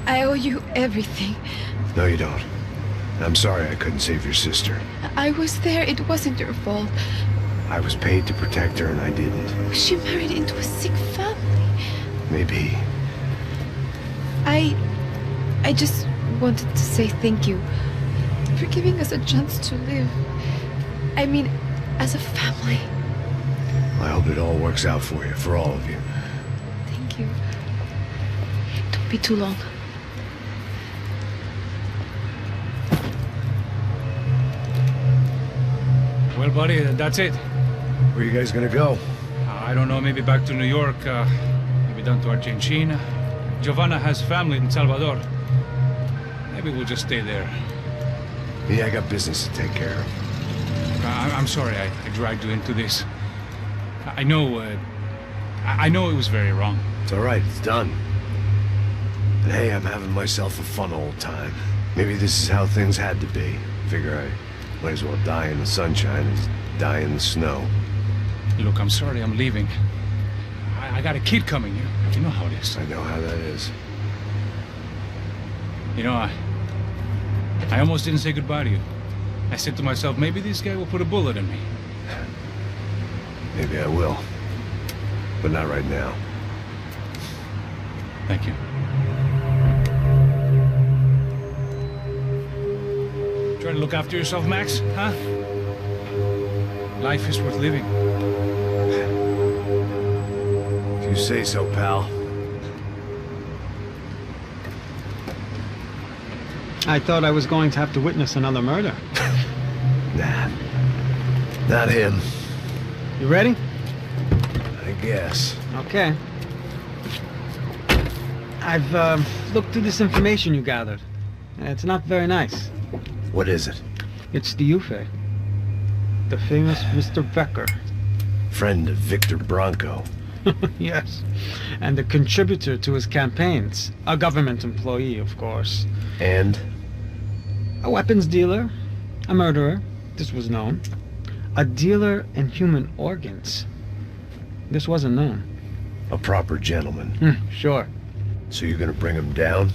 I owe you everything. No, you don't. I'm sorry I couldn't save your sister. I was there. It wasn't your fault. I was paid to protect her and I didn't. She married into a sick family. Maybe. I just wanted to say thank you for giving us a chance to live. I mean, as a family. I hope it all works out for you, for all of you. Thank you. Don't be too long. Well, buddy, that's it. Where are you guys gonna go? I don't know, maybe back to New York, maybe down to Argentina. Giovanna has family in Salvador. Maybe we'll just stay there. Yeah, I got business to take care of. I'm sorry I dragged you into this. I know it was very wrong. It's all right, it's done. But hey, I'm having myself a fun old time. Maybe this is how things had to be. Figure I might as well die in the sunshine as die in the snow. Look, I'm sorry I'm leaving. I got a kid coming. You know how it is. I know how that is. You know, I almost didn't say goodbye to you. I said to myself, maybe this guy will put a bullet in me. Maybe I will. But not right now. Thank you. Try to look after yourself, Max, huh? Life is worth living. If you say so, pal. I thought I was going to have to witness another murder. Nah. Not him. You ready? I guess. Okay. I've looked through this information you gathered. It's not very nice. What is it? It's the Ufe. The famous Mr. Becker. Friend of Victor Bronco. Yes. And a contributor to his campaigns. A government employee, of course. And? A weapons dealer. A murderer. This was known. A dealer in human organs. This wasn't known. A proper gentleman. Sure. So you're gonna bring him down?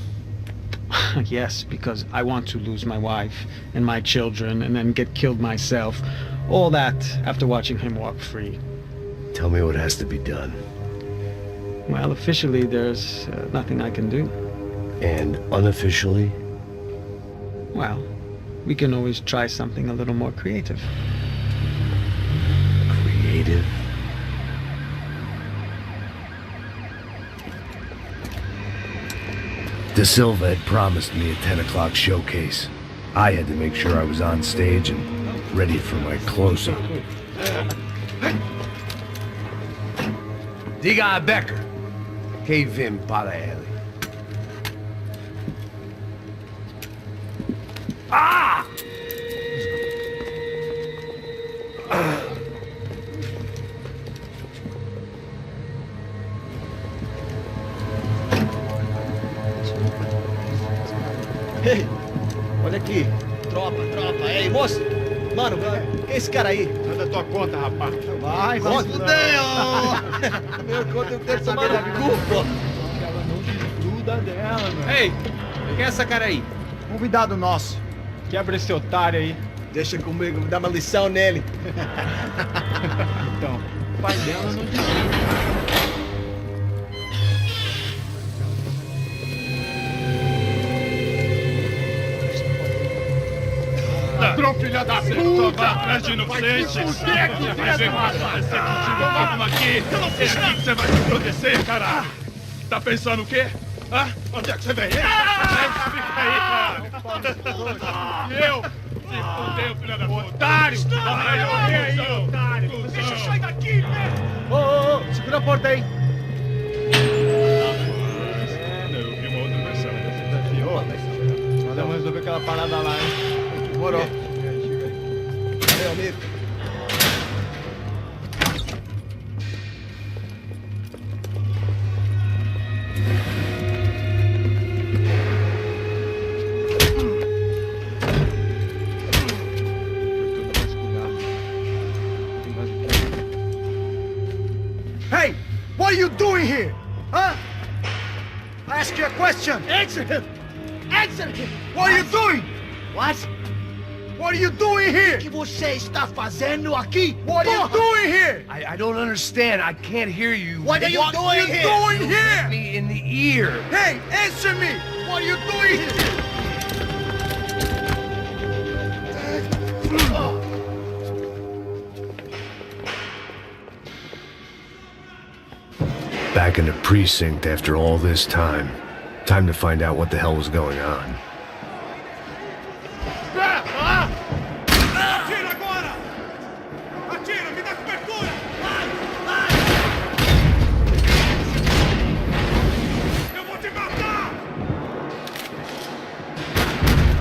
Yes, because I want to lose my wife and my children and then get killed myself. All that after watching him walk free. Tell me what has to be done. Well, officially there's nothing I can do. And unofficially? Well, we can always try something a little more creative. Creative? De Silva had promised me a 10 o'clock showcase. I had to make sure I was on stage and ready for my close-up. Diga a Becker. Que vim para ele. Ah! Ei, olha aqui. Tropa. Ei, moço. Mano, quem é esse cara aí? Manda tua conta, rapaz. Vai, fudeu! Meu conta eu tenho que tomar no cu, pô. Ela não desgruda dela, mano. Ei, quem é essa cara aí? Convidado nosso. Quebra esse otário aí. Deixa comigo, me dá uma lição nele. Então, o pai dela não desgruda. Ladrão, filha da puta! Vai atrás de inocentes! Vamos aqui! Eu não fiz nada! Você vai me proteger, caralho! Tá pensando o quê? Hã? Onde é que você vem? Fica aí, cara! Eu? Se fudeu, filha da puta! Otário! Aí, otário! Deixa eu sair daqui, né? Ô, segura a porta aí! Eu vi uma outra versão. Vamos resolver aquela parada lá, hein? Demorou. Valeu, amigo. Hey! doing here? Huh? I ask you a question. Answer him. Answer him. What are you doing? What? What are you doing here? O que você está fazendo aqui? What are you doing here? I don't understand. I can't hear you. What are you doing here? What are you doing here? Me in the ear. Hey, answer me. What are you doing here? Back in the precinct after all this time. Time to find out what the hell was going on. Atira agora! Atira, me dá cobertura! Eu vou te matar!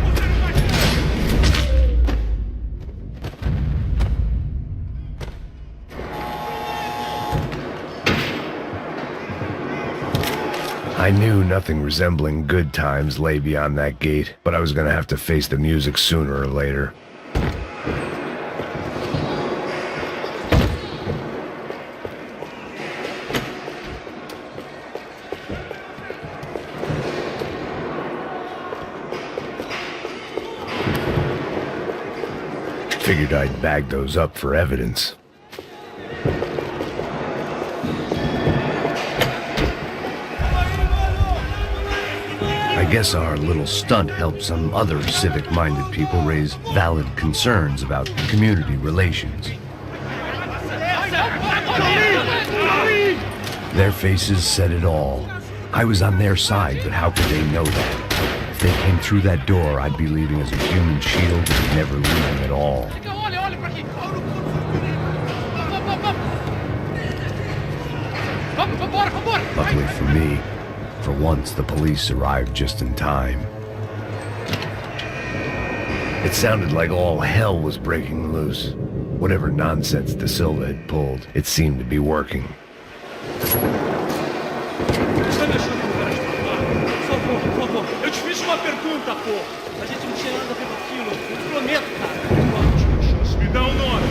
Você não vai I knew nothing resembling good times lay beyond that gate, but I was gonna have to face the music sooner or later. Figured I'd bag those up for evidence. I guess our little stunt helped some other civic-minded people raise valid concerns about community relations. Their faces said it all. I was on their side, but how could they know that? If they came through that door, I'd be leaving as a human shield and never leaving at all. Luckily for me, for once, the police arrived just in time. It sounded like all hell was breaking loose. Whatever nonsense De Silva had pulled, it seemed to be working. Por favor. Eu te fiz uma pergunta, pô. A gente não tinha nada a ver com aquilo. Eu te prometo, cara. me dá um nome.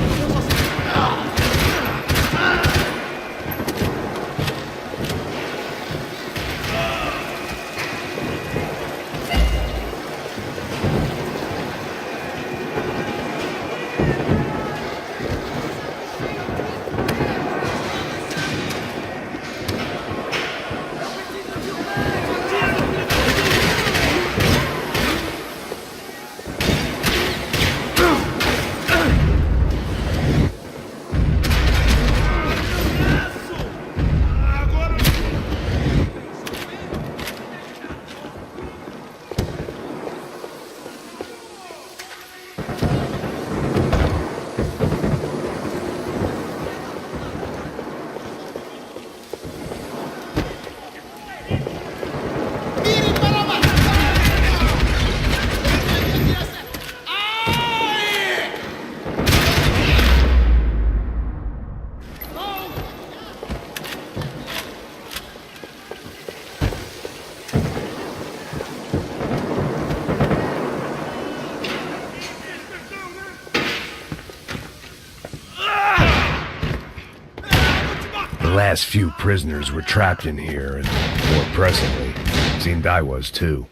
The last few prisoners were trapped in here, and more presently, seemed I was too.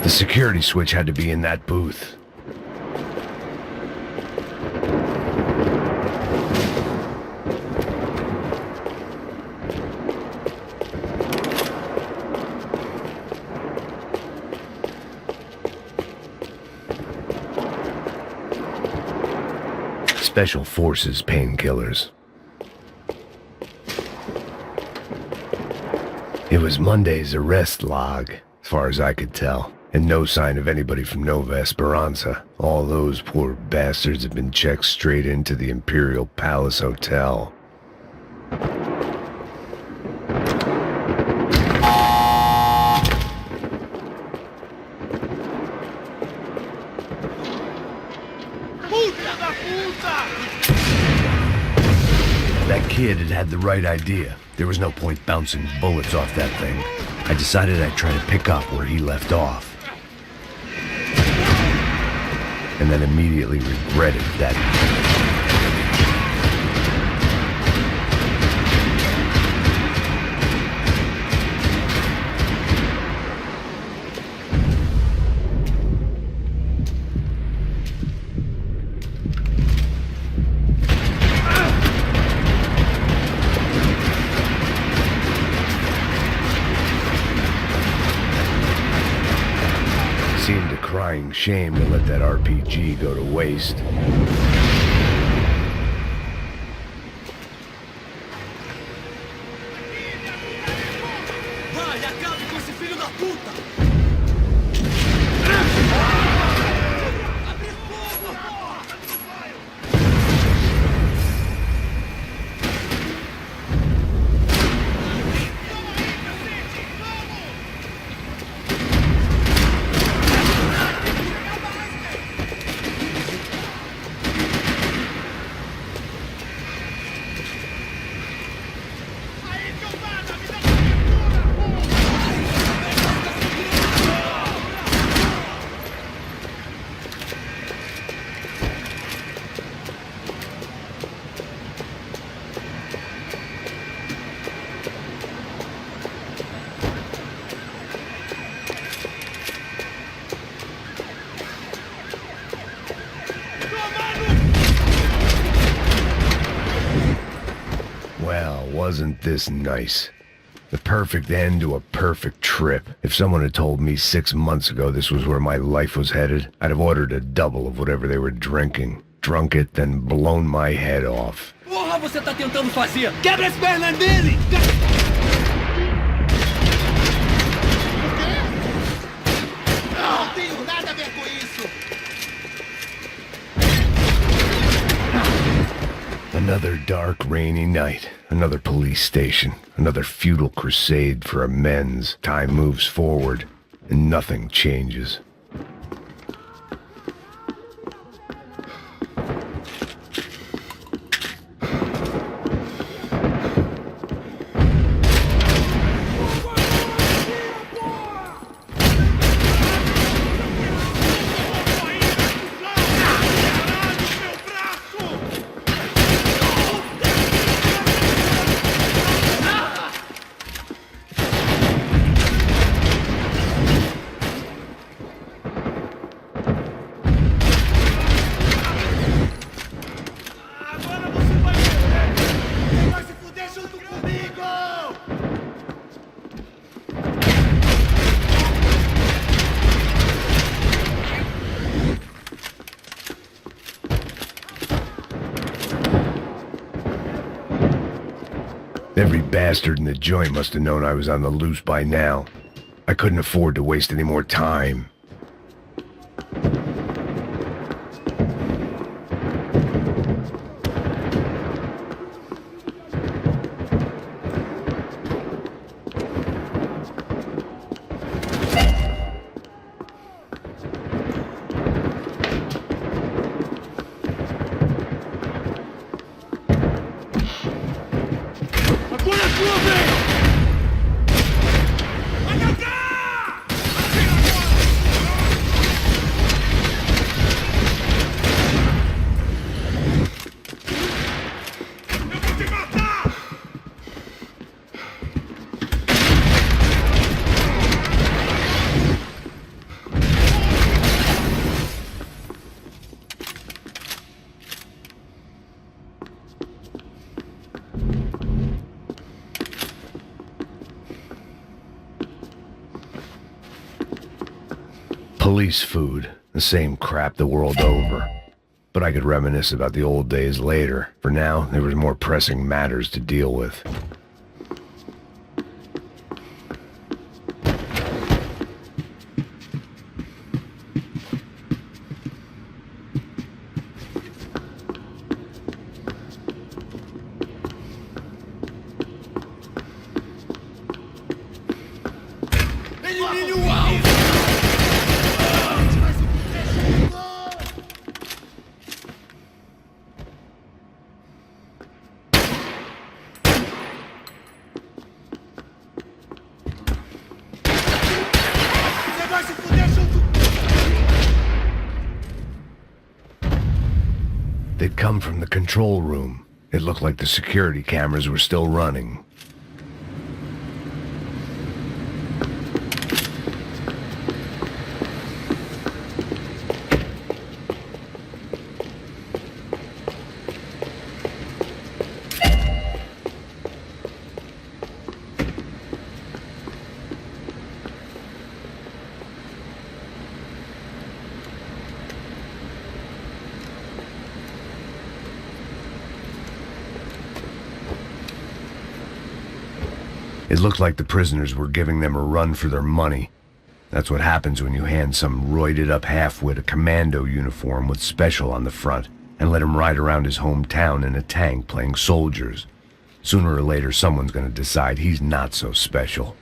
The security switch had to be in that booth. Special Forces painkillers. It was Monday's arrest log, as far as I could tell, and no sign of anybody from Nova Esperanza. All those poor bastards have been checked straight into the Imperial Palace Hotel. That kid had the right idea. There was no point bouncing bullets off that thing. I decided I'd try to pick up where he left off. And then immediately regretted that. Seemed a crying shame to let that RPG go to waste. Vai, acabe com esse filho da puta! Abre fogo! Well, wasn't this nice? The perfect end to a perfect trip. If someone had told me 6 months ago this was where my life was headed, I'd have ordered a double of whatever they were drinking. Drunk it, then blown my head off. Porra, você tá tentando fazer? Quebra as pernas dele! Não tenho nada a ver com isso! Another dark, rainy night. Another police station. Another futile crusade for amends. Time moves forward, and nothing changes. Every bastard in the joint must have known I was on the loose by now. I couldn't afford to waste any more time. Police food, the same crap the world over. but I could reminisce about the old days later. For now, there was more pressing matters to deal with. They'd come from the control room. It looked like the security cameras were still running. It looked like the prisoners were giving them a run for their money. That's what happens when you hand some roided-up halfwit a commando uniform with special on the front and let him ride around his hometown in a tank playing soldiers. Sooner or later, someone's gonna decide he's not so special.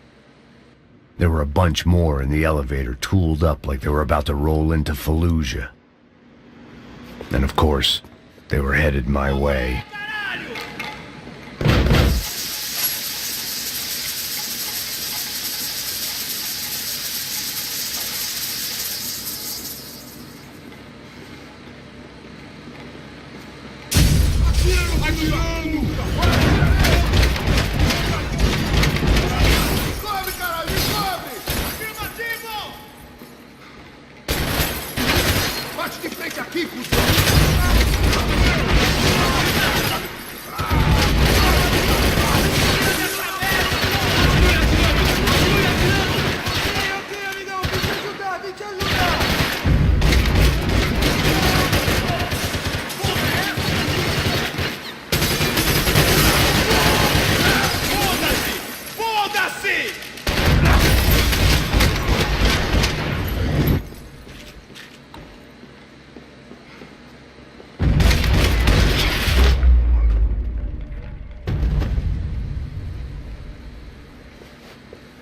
There were a bunch more in the elevator, tooled up like they were about to roll into Fallujah. And of course, they were headed my way. Bate de frente aqui, cuzão!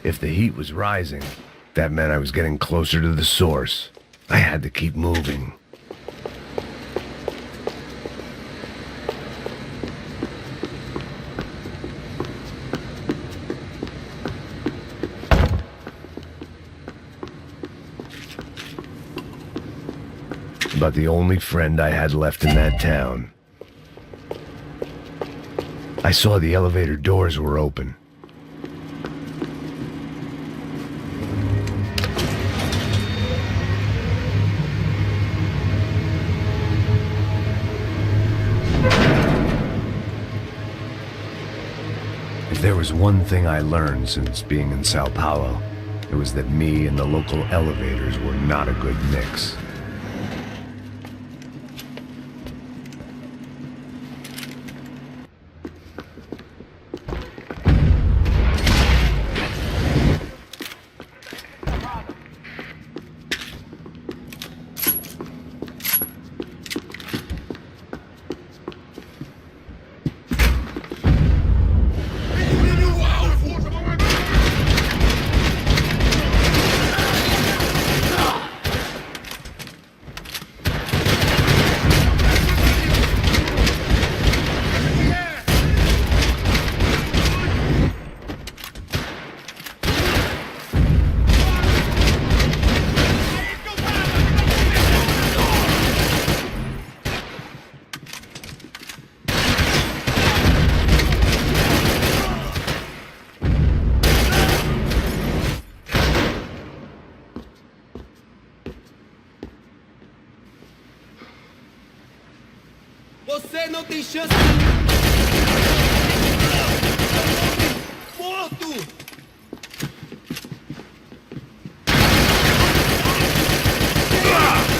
If the heat was rising, that meant I was getting closer to the source. I had to keep moving. About the only friend I had left in that town. I saw the elevator doors were open. If there was one thing I learned since being in Sao Paulo, it was that me and the local elevators were not a good mix. Você não tem chance. Morto!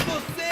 Você!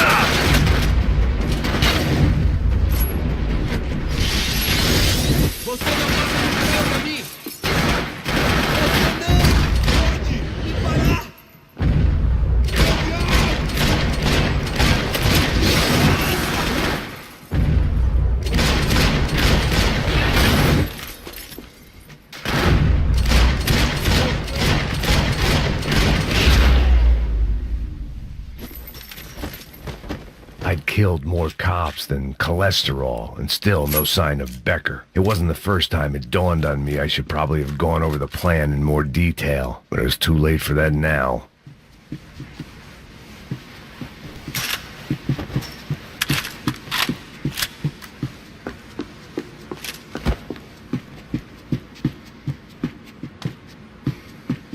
killed more cops than cholesterol, and still no sign of Becker. It wasn't the first time it dawned on me I should probably have gone over the plan in more detail, but it was too late for that now.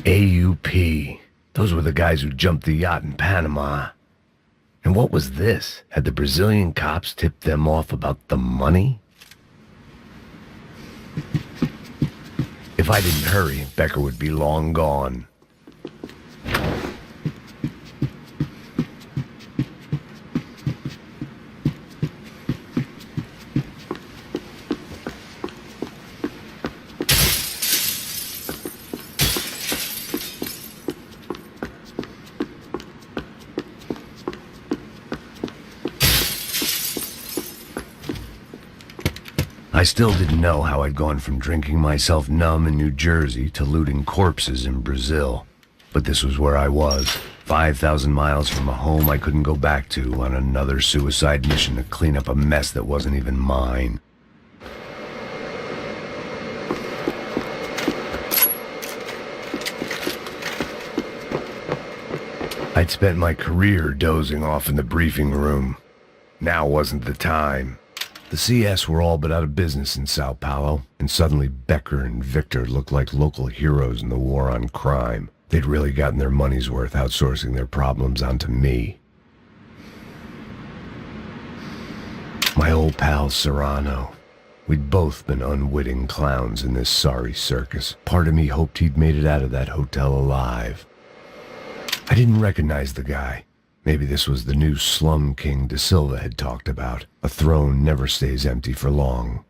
AUP. Those were the guys who jumped the yacht in Panama. And what was this? Had the Brazilian cops tipped them off about the money? If I didn't hurry, Becker would be long gone. I still didn't know how I'd gone from drinking myself numb in New Jersey to looting corpses in Brazil. But this was where I was, 5,000 miles from a home I couldn't go back to, on another suicide mission to clean up a mess that wasn't even mine. I'd spent my career dozing off in the briefing room. Now wasn't the time. The CS were all but out of business in Sao Paulo, and suddenly Becker and Victor looked like local heroes in the war on crime. They'd really gotten their money's worth outsourcing their problems onto me. My old pal Serrano. We'd both been unwitting clowns in this sorry circus. Part of me hoped he'd made it out of that hotel alive. I didn't recognize the guy. Maybe this was the new slum king De Silva had talked about. A throne never stays empty for long.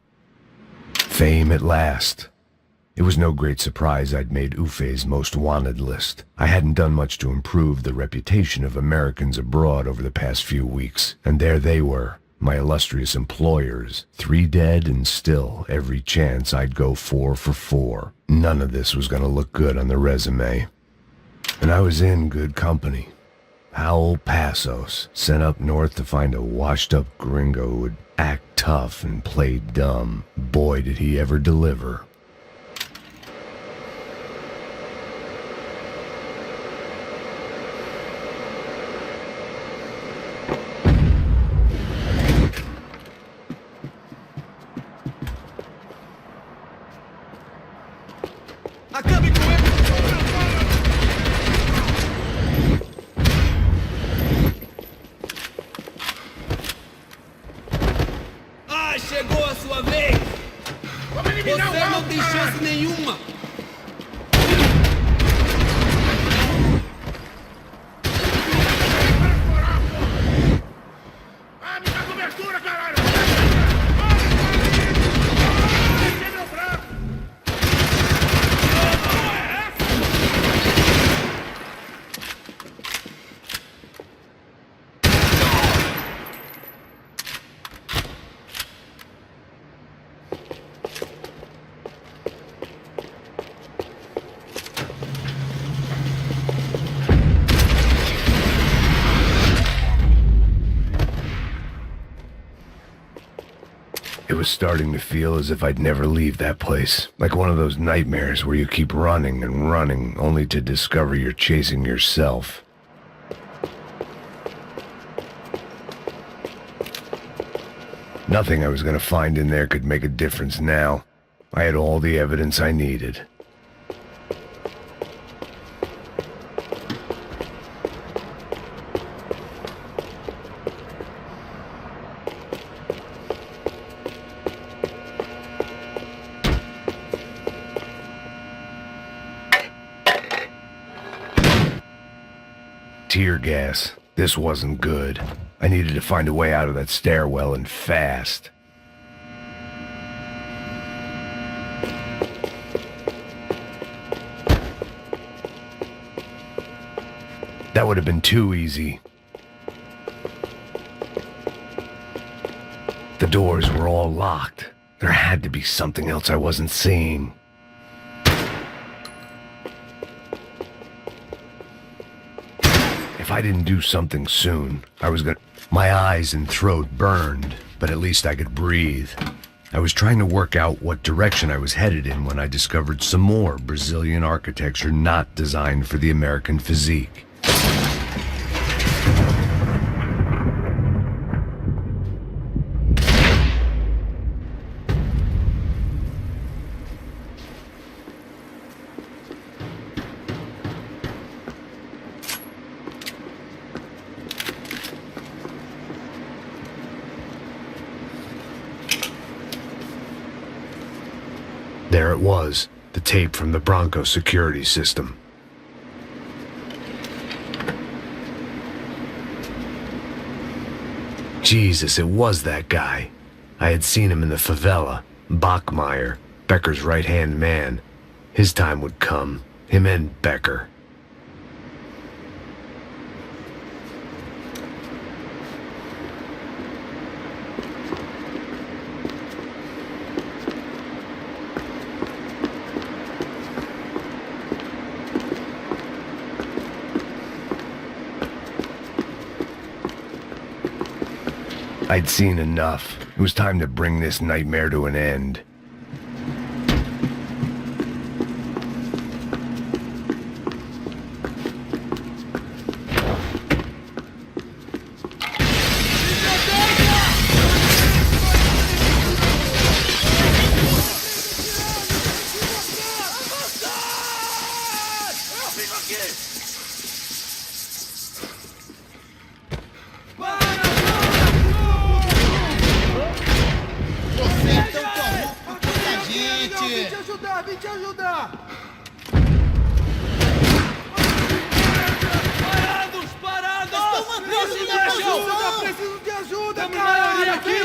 Fame at last. It was no great surprise I'd made Ufe's most wanted list. I hadn't done much to improve the reputation of Americans abroad over the past few weeks, and there they were, my illustrious employers, 3 dead and still every chance I'd go 4 for 4. None of this was going to look good on the resume. And I was in good company. Howell Passos, sent up north to find a washed-up gringo who would act tough and play dumb. Boy, did he ever deliver. Acabe com ele! Chegou a sua vez! Você não tem chance nenhuma! Ah, me dá cobertura, caralho! Meu braço! It was starting to feel as if I'd never leave that place. Like one of those nightmares where you keep running and running, only to discover you're chasing yourself. Nothing I was going to find in there could make a difference now. I had all the evidence I needed. Tear gas. This wasn't good. I needed to find a way out of that stairwell, and fast. That would have been too easy. The doors were all locked. There had to be something else I wasn't seeing. If I didn't do something soon, I was gonna... My eyes and throat burned, but at least I could breathe. I was trying to work out what direction I was headed in when I discovered some more Brazilian architecture not designed for the American physique. There it was, the tape from the Bronco security system. Jesus, it was that guy. I had seen him in the favela. Bachmeyer, Becker's right-hand man. His time would come. Him and Becker. I'd seen enough. It was time to bring this nightmare to an end. Vim te ajudar! Parados! Parados! Preciso de ajuda! Preciso de ajuda, maioria aqui!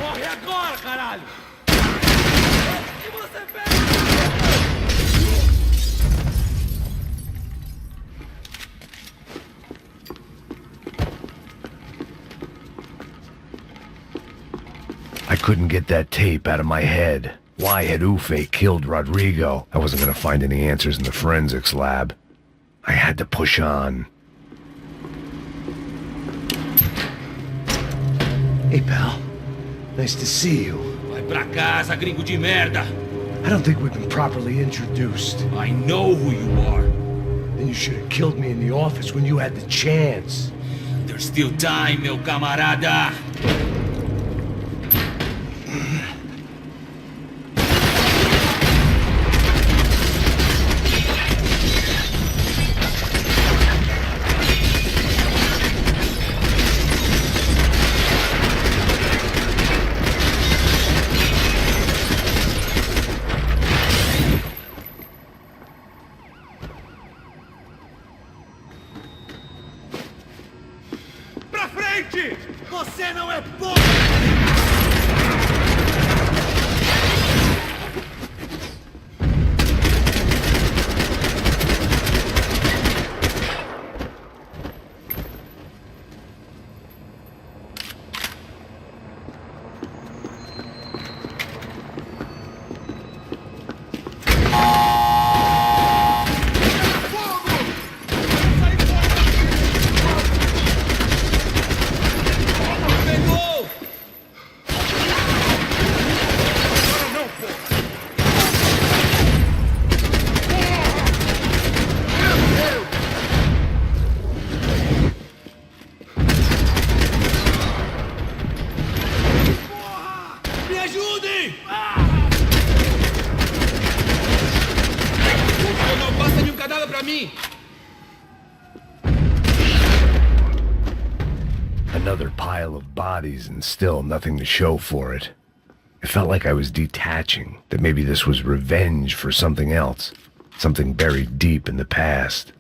Corre agora, caralho! O que você fez? I couldn't get that tape out of my head. Why had Ufe killed Rodrigo? I wasn't going to find any answers in the forensics lab. I had to push on. Hey, pal. Nice to see you. Vai pra casa, gringo de merda! I don't think we've been properly introduced. I know who you are. Then you should have killed me in the office when you had the chance. There's still time, meu camarada! Pra frente! Você não é bom! Pegou! Me ajudem! Não passa nenhum cadáver pra mim! Another pile of bodies and still nothing to show for it. It felt like I was detaching, that maybe this was revenge for something else, something buried deep in the past.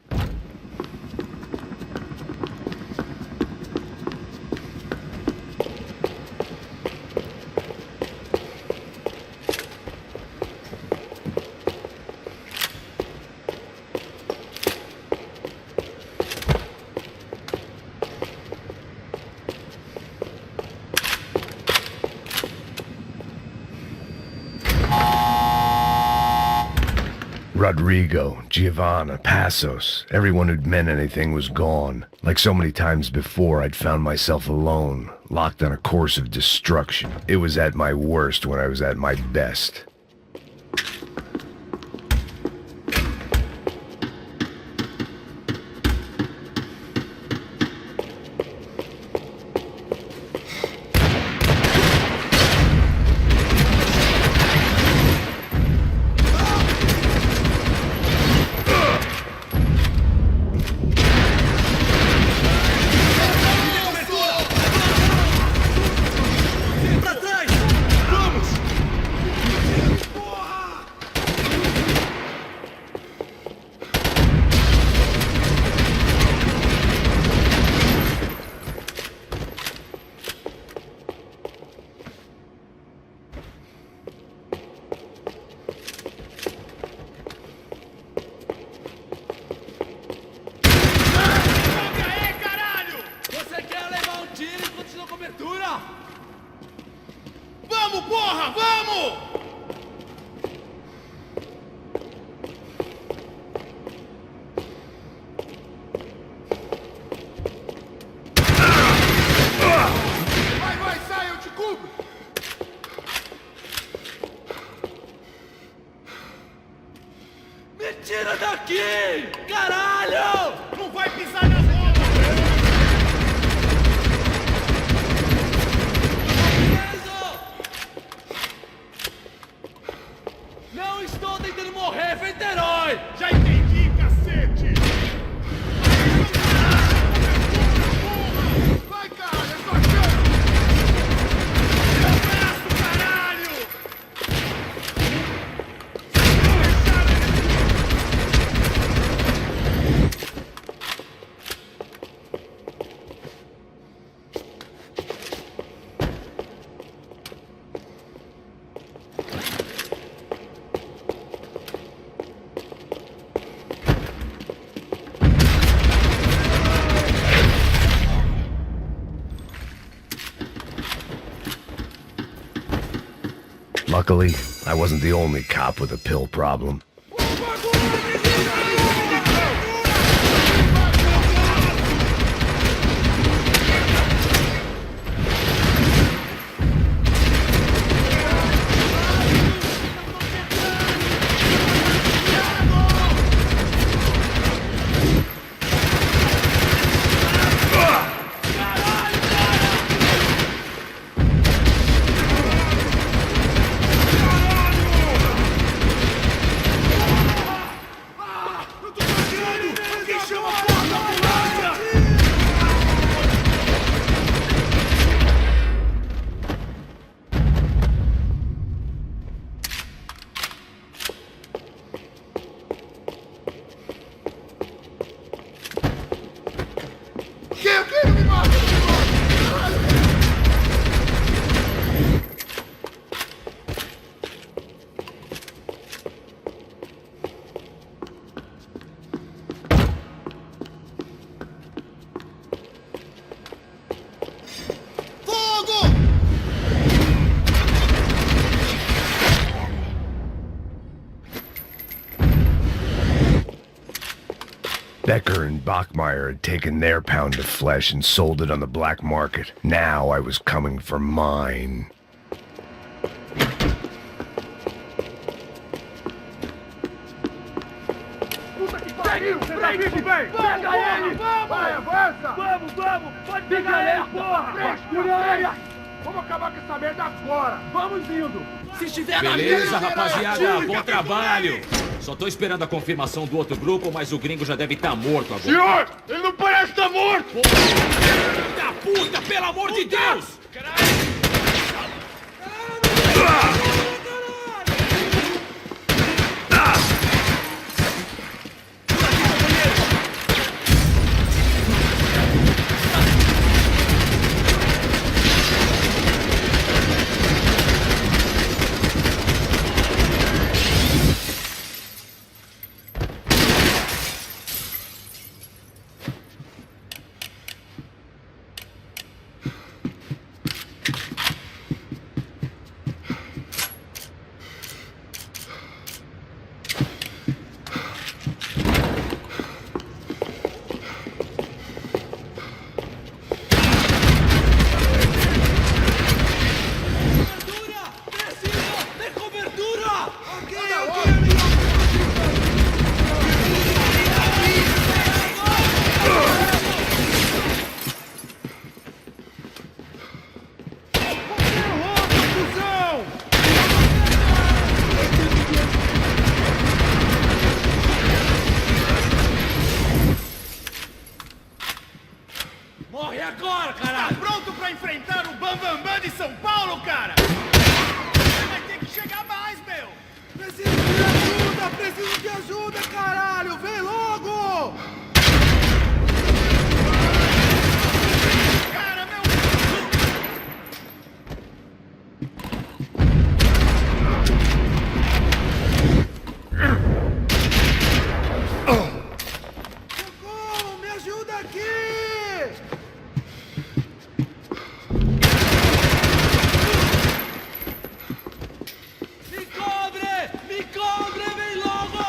Rodrigo, Giovanna, Passos, everyone who'd meant anything was gone. Like so many times before, I'd found myself alone, locked on a course of destruction. It was at my worst when I was at my best. Vamos, porra! Vamos! Vai, sai, eu te cubro! Me tira daqui! Caralho! Não vai pisar na bola! Não estou tentando morrer, feito herói! Já entendi, cacete! Vai, cara, é sua chance! Meu braço, caralho! Luckily, I wasn't the only cop with a pill problem. Que? Não me mata! Fogo! Becker and Bachmeyer had taken their pound of flesh and sold it on the black market. Now I was coming for mine. Puta que pariu! Pega ele! Pega ele! Vai, avança! Vamos! Pode pegar ele, porra! Vamos acabar com essa merda agora! Vamos indo! Se estiver Beleza, rapaziada, bom trabalho! Só tô esperando a confirmação do outro grupo, mas o gringo já deve estar morto agora. Senhor! Ele não parece estar morto! Filho da puta, pelo amor de Deus! agora, caralho? Pronto pra enfrentar o Bambambam de São Paulo, cara? Você vai ter que chegar mais, meu! Preciso de ajuda, caralho! Vem logo! Cara, meu... Socorro, me ajuda aqui! Me cobre, vem logo!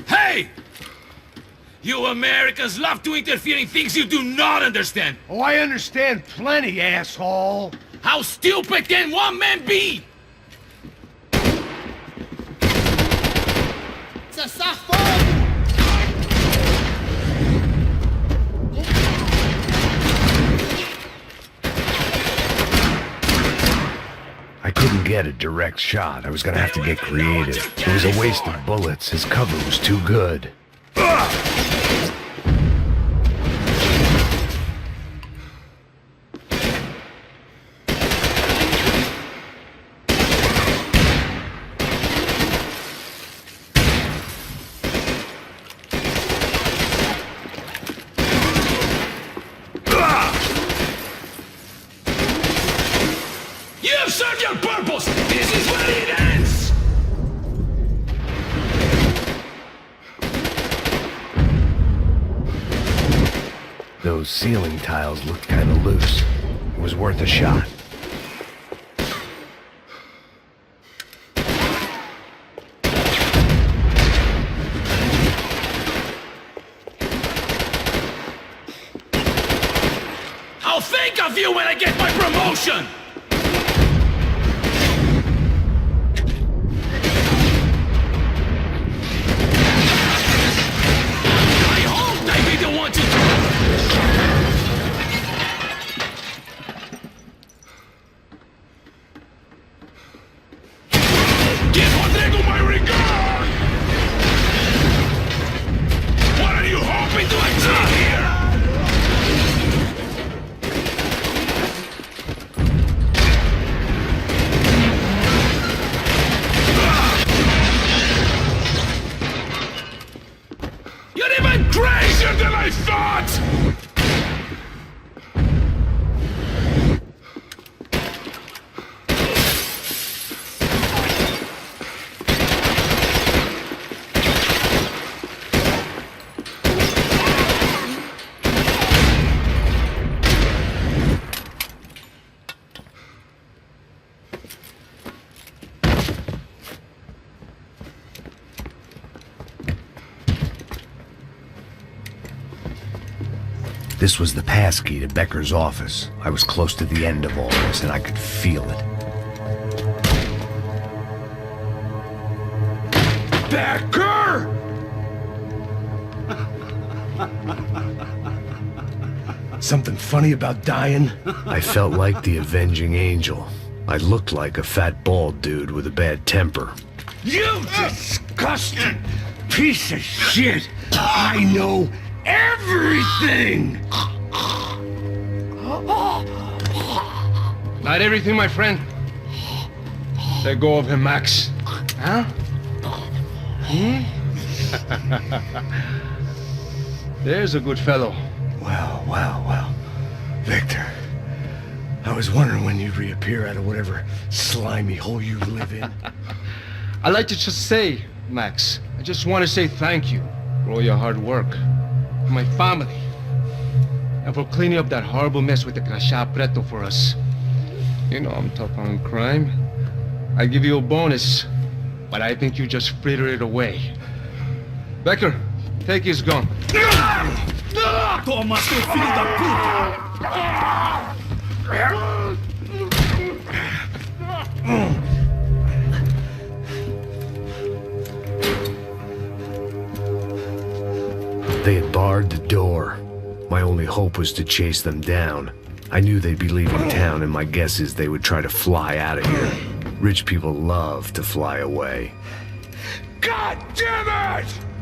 Hey! You Americans love to interfere in things you do not understand. Oh, I understand plenty, asshole. How stupid can one man be? Cessar fogo! I couldn't get a direct shot. I was gonna have to get creative. It was a waste of bullets. His cover was too good. You have served your purpose! This is where it ends! Those ceiling tiles looked kinda loose. It was worth a shot. I'll think of you when I get my promotion! I hoped I'd be the one to... Give Rodrigo my regard! What are you hoping to achieve here? You're even crazier than I thought! This was the passkey to Becker's office. I was close to the end of all this, and I could feel it. Becker! Something funny about dying? I felt like the avenging angel. I looked like a fat bald dude with a bad temper. You disgusting piece of shit! I know everything! Not everything, my friend. Let go of him, Max. Huh? There's a good fellow. Well. Victor, I was wondering when you'd reappear out of whatever slimy hole you live in. I'd like to just say, Max, I just want to say thank you for all your hard work, for my family, and for cleaning up that horrible mess with the crachá preto for us. You know I'm tough on crime. I give you a bonus, but I think you just fritter it away. Becker, Take his gun. Toma, seu filho da puta! They had barred the door. My only hope was to chase them down. I knew they'd be leaving town, and my guess is they would try to fly out of here. Rich people love to fly away. God damn it!